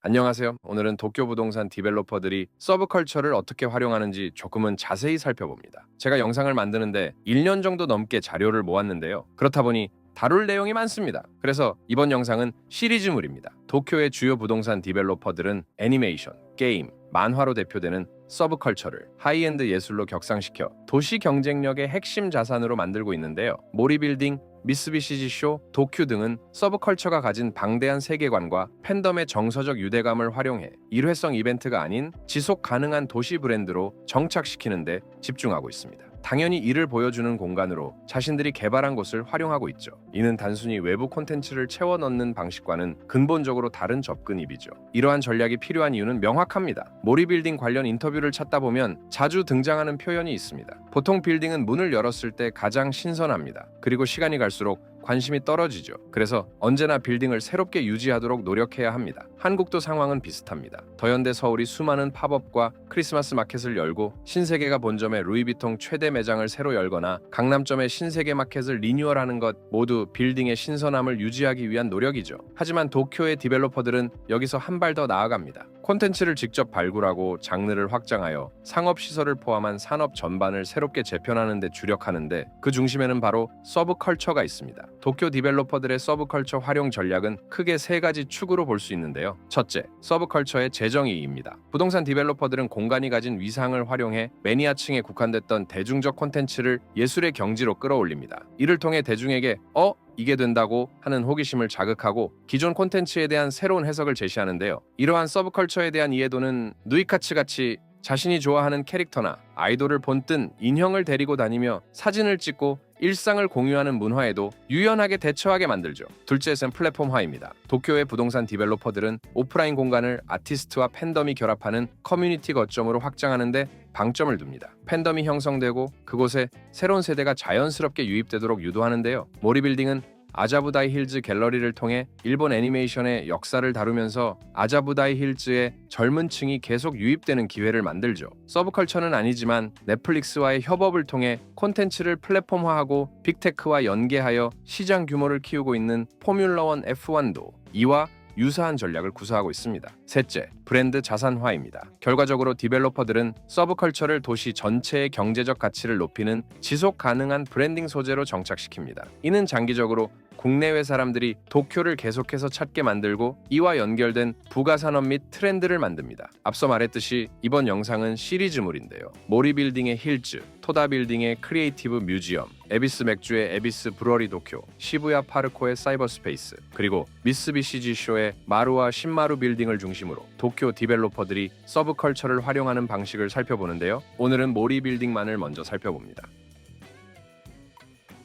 안녕하세요. 오늘은 도쿄 부동산 디벨로퍼들이 서브컬처를 어떻게 활용하는지 조금은 자세히 살펴봅니다. 제가 영상을 만드는데 1년 정도 넘게 자료를 모았는데요. 그렇다 보니 다룰 내용이 많습니다. 그래서 이번 영상은 시리즈물입니다. 도쿄의 주요 부동산 디벨로퍼들은 애니메이션, 게임, 만화로 대표되는 서브컬처를 하이엔드 예술로 격상시켜 도시 경쟁력의 핵심 자산으로 만들고 있는데요. 모리빌딩, 미쓰비시지쇼, 도쿄 등은 서브컬처가 가진 방대한 세계관과 팬덤의 정서적 유대감을 활용해 일회성 이벤트가 아닌 지속 가능한 도시 브랜드로 정착시키는 데 집중하고 있습니다. 당연히 이를 보여주는 공간으로 자신들이 개발한 곳을 활용하고 있죠. 이는 단순히 외부 콘텐츠를 채워 넣는 방식과는 근본적으로 다른 접근입이죠. 이러한 전략이 필요한 이유는 명확합니다. 모리빌딩 관련 인터뷰를 찾다 보면 자주 등장하는 표현이 있습니다. 보통 빌딩은 문을 열었을 때 가장 신선합니다. 그리고 시간이 갈수록 관심이 떨어지죠. 그래서 언제나 빌딩을 새롭게 유지하도록 노력해야 합니다. 한국도 상황은 비슷합니다. 더현대 서울이 수많은 팝업과 크리스마스 마켓을 열고 신세계가 본점에 루이비통 최대 매장을 새로 열거나 강남점의 신세계 마켓을 리뉴얼하는 것 모두 빌딩의 신선함을 유지하기 위한 노력이죠. 하지만 도쿄의 디벨로퍼들은 여기서 한 발 더 나아갑니다. 콘텐츠를 직접 발굴하고 장르를 확장하여 상업시설을 포함한 산업 전반을 새롭게 재편하는 데 주력하는데 그 중심에는 바로 서브컬처가 있습니다. 도쿄 디벨로퍼들의 서브컬처 활용 전략은 크게 세 가지 축으로 볼 수 있는데요. 첫째, 서브컬처의 재정의입니다. 부동산 디벨로퍼들은 공간이 가진 위상을 활용해 매니아층에 국한됐던 대중적 콘텐츠를 예술의 경지로 끌어올립니다. 이를 통해 대중에게 이게 된다고 하는 호기심을 자극하고 기존 콘텐츠에 대한 새로운 해석을 제시하는데요. 이러한 서브컬처에 대한 이해도는 누이카츠같이 자신이 좋아하는 캐릭터나 아이돌을 본뜬 인형을 데리고 다니며 사진을 찍고 일상을 공유하는 문화에도 유연하게 대처하게 만들죠. 둘째는 플랫폼화입니다. 도쿄의 부동산 디벨로퍼들은 오프라인 공간을 아티스트와 팬덤이 결합하는 커뮤니티 거점으로 확장하는데 방점을 둡니다. 팬덤이 형성되고 그곳에 새로운 세대가 자연스럽게 유입되도록 유도하는데요. 모리빌딩은 아자부다이 힐즈 갤러리를 통해 일본 애니메이션의 역사를 다루면서 아자부다이 힐즈의 젊은 층이 계속 유입되는 기회를 만들죠. 서브컬처는 아니지만 넷플릭스와의 협업을 통해 콘텐츠를 플랫폼화하고 빅테크와 연계하여 시장 규모를 키우고 있는 포뮬러1 F1도 이와 유사한 전략을 구사하고 있습니다. 셋째, 브랜드 자산화입니다. 결과적으로 디벨로퍼들은 서브컬처를 도시 전체의 경제적 가치를 높이는 지속 가능한 브랜딩 소재로 정착시킵니다. 이는 장기적으로 국내외 사람들이 도쿄를 계속해서 찾게 만들고 이와 연결된 부가산업 및 트렌드를 만듭니다. 앞서 말했듯이 이번 영상은 시리즈물인데요. 모리빌딩의 힐즈, 토다빌딩의 크리에이티브 뮤지엄, 에비스 맥주의 에비스 브러리 도쿄, 시부야 파르코의 사이버스페이스, 그리고 미쓰비시지쇼의 마루와 신마루 빌딩을 중심으로 도쿄 디벨로퍼들이 서브컬처를 활용하는 방식을 살펴보는데요. 오늘은 모리빌딩만을 먼저 살펴봅니다.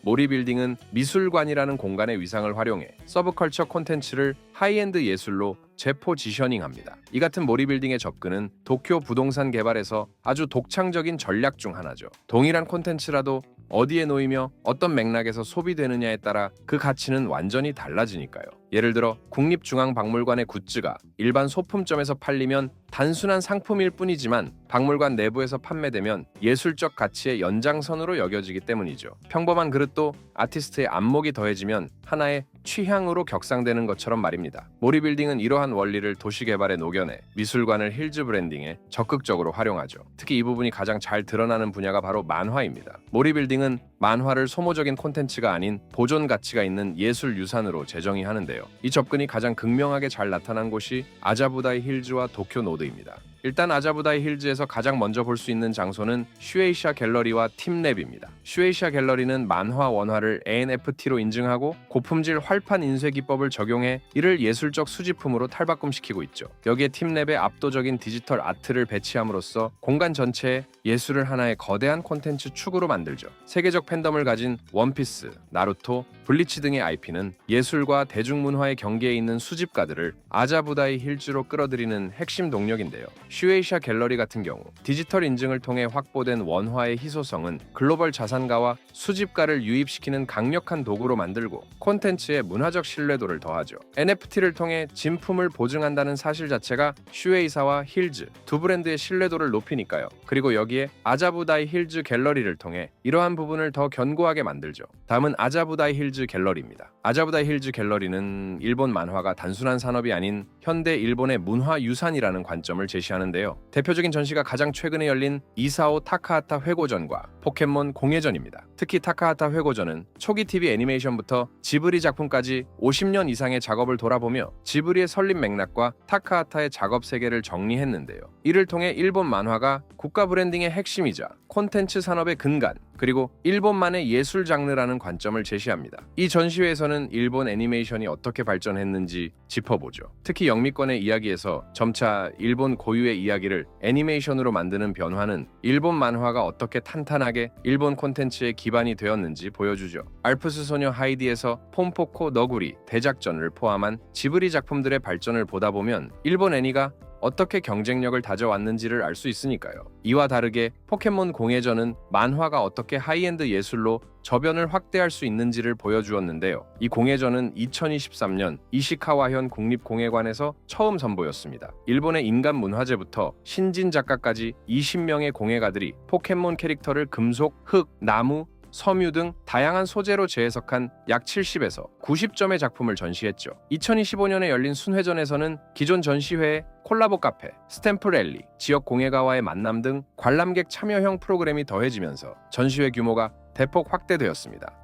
모리빌딩은 미술관이라는 공간의 위상을 활용해 서브컬처 콘텐츠를 하이엔드 예술로 재포지셔닝합니다. 이 같은 모리빌딩의 접근은 도쿄 부동산 개발에서 아주 독창적인 전략 중 하나죠. 동일한 콘텐츠라도 어디에 놓이며 어떤 맥락에서 소비되느냐에 따라 그 가치는 완전히 달라지니까요. 예를 들어 국립중앙박물관의 굿즈가 일반 소품점에서 팔리면 단순한 상품일 뿐이지만 박물관 내부에서 판매되면 예술적 가치의 연장선으로 여겨지기 때문이죠. 평범한 그릇도 아티스트의 안목이 더해지면 하나의 취향으로 격상되는 것처럼 말입니다. 모리빌딩은 이러한 원리를 도시개발에 녹여내 미술관을 힐즈 브랜딩에 적극적으로 활용하죠. 특히 이 부분이 가장 잘 드러나는 분야가 바로 만화입니다. 모리빌딩은 만화를 소모적인 콘텐츠가 아닌 보존 가치가 있는 예술 유산으로 재정의하는데요. 이 접근이 가장 극명하게 잘 나타난 곳이 아자부다이 힐즈와 도쿄 노드입니다. 일단 아자부다이 힐즈에서 가장 먼저 볼 수 있는 장소는 슈에이샤 갤러리와 팀랩입니다. 슈에이샤 갤러리는 만화 원화를 NFT로 인증하고 고품질 활판 인쇄 기법을 적용해 이를 예술적 수집품으로 탈바꿈시키고 있죠. 여기에 팀랩의 압도적인 디지털 아트를 배치함으로써 공간 전체에 예술을 하나의 거대한 콘텐츠 축으로 만들죠. 세계적 팬덤을 가진 원피스, 나루토, 블리치 등의 IP는 예술과 대중문화의 경계에 있는 수집가들을 아자부다이 힐즈로 끌어들이는 핵심 동력인데요. 슈에이샤 갤러리 같은 경우 디지털 인증을 통해 확보된 원화의 희소성은 글로벌 자산가와 수집가를 유입시키는 강력한 도구로 만들고 콘텐츠의 문화적 신뢰도를 더하죠. NFT를 통해 진품을 보증한다는 사실 자체가 슈에이사와 힐즈 두 브랜드의 신뢰도를 높이니까요. 그리고 여기에 아자부다이 힐즈 갤러리를 통해 이러한 부분을 더 견고하게 만들죠. 다음은 아자부다이 힐즈 갤러리입니다. 아자부다 힐즈 갤러리는 일본 만화가 단순한 산업이 아닌 현대 일본의 문화 유산이라는 관점을 제시하는데요. 대표적인 전시가 가장 최근에 열린 이사오 타카하타 회고전과 포켓몬 공예전입니다. 특히 타카하타 회고전은 초기 TV 애니메이션부터 지브리 작품까지 50년 이상의 작업을 돌아보며 지브리의 설립 맥락과 타카하타의 작업 세계를 정리했는데요. 이를 통해 일본 만화가 국가 브랜딩의 핵심이자 콘텐츠 산업의 근간, 그리고 일본만의 예술 장르라는 관점을 제시합니다. 이 전시회에서는 일본 애니메이션이 어떻게 발전했는지 짚어보죠. 특히 영미권의 이야기에서 점차 일본 고유의 이야기를 애니메이션으로 만드는 변화는 일본 만화가 어떻게 탄탄하게 일본 콘텐츠의 기반이 되었는지 보여주죠. 알프스 소녀 하이디에서 폼포코 너구리 대작전을 포함한 지브리 작품들의 발전을 보다 보면 일본 애니가 어떻게 경쟁력을 다져왔는지를 알 수 있으니까요. 이와 다르게 포켓몬 공예전은 만화가 어떻게 하이엔드 예술로 저변을 확대할 수 있는지를 보여주었는데요. 이 공예전은 2023년 이시카와현 국립공예관에서 처음 선보였습니다. 일본의 인간 문화재부터 신진 작가까지 20명의 공예가들이 포켓몬 캐릭터를 금속, 흙, 나무, 섬유 등 다양한 소재로 재해석한 약 70에서 90점의 작품을 전시했죠. 2025년에 열린 순회전에서는 기존 전시회에 콜라보 카페, 스탬프 랠리, 지역 공예가와의 만남 등 관람객 참여형 프로그램이 더해지면서 전시회 규모가 대폭 확대되었습니다.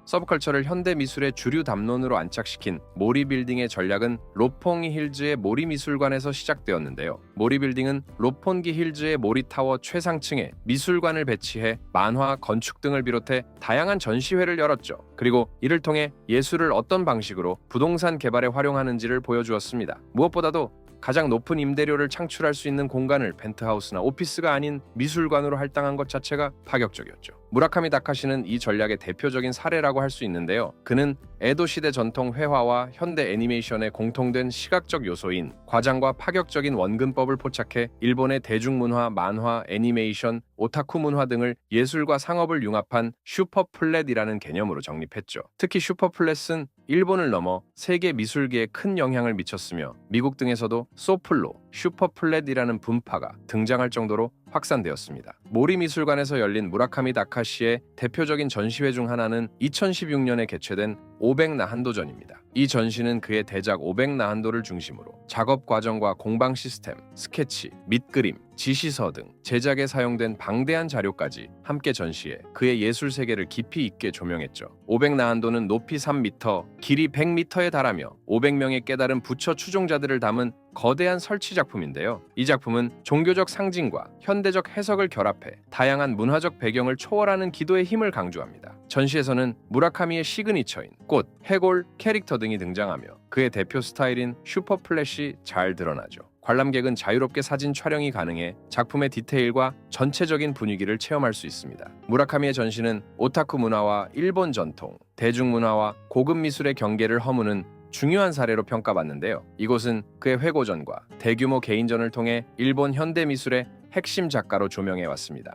서브컬처를 현대 미술의 주류 담론으로 안착시킨 모리빌딩의 전략은 롭pongi 힐즈의 모리미술관에서 시작되었는데요. 모리빌딩은 롭pongi 힐즈의 모리타워 최상층에 미술관을 배치해 만화, 건축 등을 비롯해 다양한 전시회를 열었죠. 그리고 이를 통해 예술을 어떤 방식으로 부동산 개발에 활용하는지를 보여주었습니다. 무엇보다도 가장 높은 임대료를 창출할 수 있는 공간을 펜트하우스나 오피스가 아닌 미술관으로 할당한 것 자체가 파격적이었죠. 무라카미 다카시는 이 전략의 대표적인 사례라고 할 수 있는데요. 그는 에도 시대 전통 회화와 현대 애니메이션의 공통된 시각적 요소인 과장과 파격적인 원근법을 포착해 일본의 대중문화, 만화, 애니메이션, 오타쿠 문화 등을 예술과 상업을 융합한 슈퍼플랫이라는 개념으로 정립했죠. 특히 슈퍼플랫은 일본을 넘어 세계 미술계에 큰 영향을 미쳤으며 미국 등에서도 소플로, 슈퍼플랫이라는 분파가 등장할 정도로 확산되었습니다. 모리미술관에서 열린 무라카미 다카시의 대표적인 전시회 중 하나는 2016년에 개최된 500나한도전입니다. 이 전시는 그의 대작 500나한도를 중심으로 작업 과정과 공방 시스템, 스케치, 밑그림, 지시서 등 제작에 사용된 방대한 자료까지 함께 전시해 그의 예술 세계를 깊이 있게 조명했죠. 500나한도는 높이 3m, 길이 100m에 달하며 500명의 깨달은 부처 추종자들을 담은 거대한 설치 작품인데요. 이 작품은 종교적 상징과 현대적 해석을 결합해 다양한 문화적 배경을 초월하는 기도의 힘을 강조합니다. 전시에서는 무라카미의 시그니처인 꽃, 해골, 캐릭터 등이 등장하며 그의 대표 스타일인 슈퍼플랫이 잘 드러나죠. 관람객은 자유롭게 사진 촬영이 가능해 작품의 디테일과 전체적인 분위기를 체험할 수 있습니다. 무라카미의 전시는 오타쿠 문화와 일본 전통, 대중문화와 고급 미술의 경계를 허무는 중요한 사례로 평가받는데요. 이곳은 그의 회고전과 대규모 개인전을 통해 일본 현대 미술의 핵심 작가로 조명해왔습니다.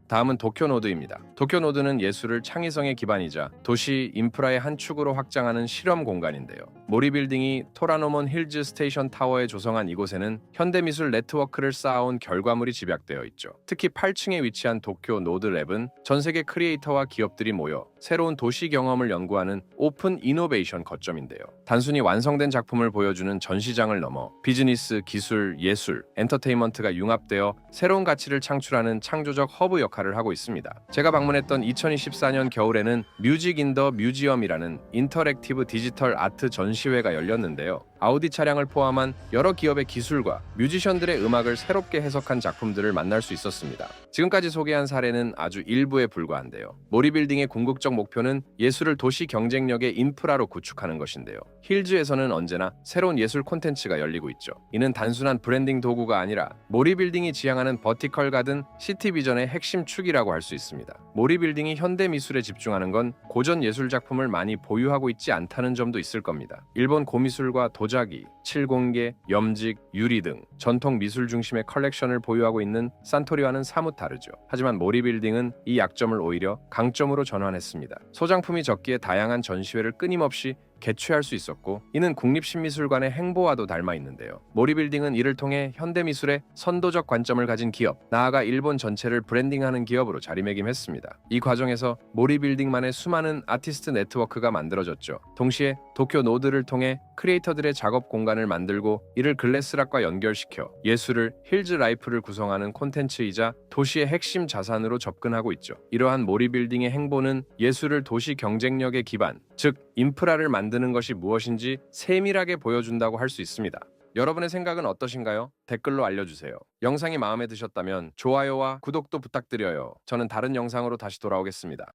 다음은 도쿄노드입니다. 도쿄노드는 예술을 창의성의 기반이자 도시 인프라의 한 축으로 확장하는 실험 공간인데요. 모리빌딩이 토라노몬 힐즈 스테이션 타워에 조성한 이곳에는 현대미술 네트워크를 쌓아온 결과물이 집약되어 있죠. 특히 8층에 위치한 도쿄노드랩은 전 세계 크리에이터와 기업들이 모여 새로운 도시 경험을 연구하는 오픈 이노베이션 거점인데요. 단순히 완성된 작품을 보여주는 전시장을 넘어 비즈니스, 기술, 예술, 엔터테인먼트가 융합되어 새로운 가치를 창출하는 창조적 허브 역할을 하고 있습니다. 제가 방문했던 2024년 겨울에는 뮤직 인 더 뮤지엄이라는 인터랙티브 디지털 아트 전시회가 열렸는데요. 아우디 차량을 포함한 여러 기업의 기술과 뮤지션들의 음악을 새롭게 해석한 작품들을 만날 수 있었습니다. 지금까지 소개한 사례는 아주 일부에 불과한데요. 모리빌딩의 궁극적 목표는 예술을 도시 경쟁력의 인프라로 구축하는 것인데요. 힐즈에서는 언제나 새로운 예술 콘텐츠가 열리고 있죠. 이는 단순한 브랜딩 도구가 아니라 모리빌딩이 지향하는 버티컬 가든 시티 비전의 핵심 축이라고 할 수 있습니다. 모리빌딩이 현대 미술에 집중하는 건 고전 예술 작품을 많이 보유하고 있지 않다는 점도 있을 겁니다. 일본 고미술과 도자기, 칠공계, 염직, 유리 등 전통 미술 중심의 컬렉션을 보유하고 있는 산토리와는 사뭇 다르죠. 하지만 모리빌딩은 이 약점을 오히려 강점으로 전환했습니다. 소장품이 적기에 다양한 전시회를 끊임없이 개최할 수 있었고, 이는 국립신미술관의 행보와도 닮아 있는데요. 모리빌딩은 이를 통해 현대미술의 선도적 관점을 가진 기업, 나아가 일본 전체를 브랜딩하는 기업으로 자리매김했습니다. 이 과정에서 모리빌딩만의 수많은 아티스트 네트워크가 만들어졌죠. 동시에 도쿄 노드를 통해 크리에이터들의 작업 공간을 만들고 이를 글래스락과 연결시켜 예술을 힐즈 라이프를 구성하는 콘텐츠이자 도시의 핵심 자산으로 접근하고 있죠. 이러한 모리빌딩의 행보는 예술을 도시 경쟁력의 기반, 즉 인프라를 만드는 것이 무엇인지 세밀하게 보여준다고 할 수 있습니다. 여러분의 생각은 어떠신가요? 댓글로 알려주세요. 영상이 마음에 드셨다면 좋아요와 구독도 부탁드려요. 저는 다른 영상으로 다시 돌아오겠습니다.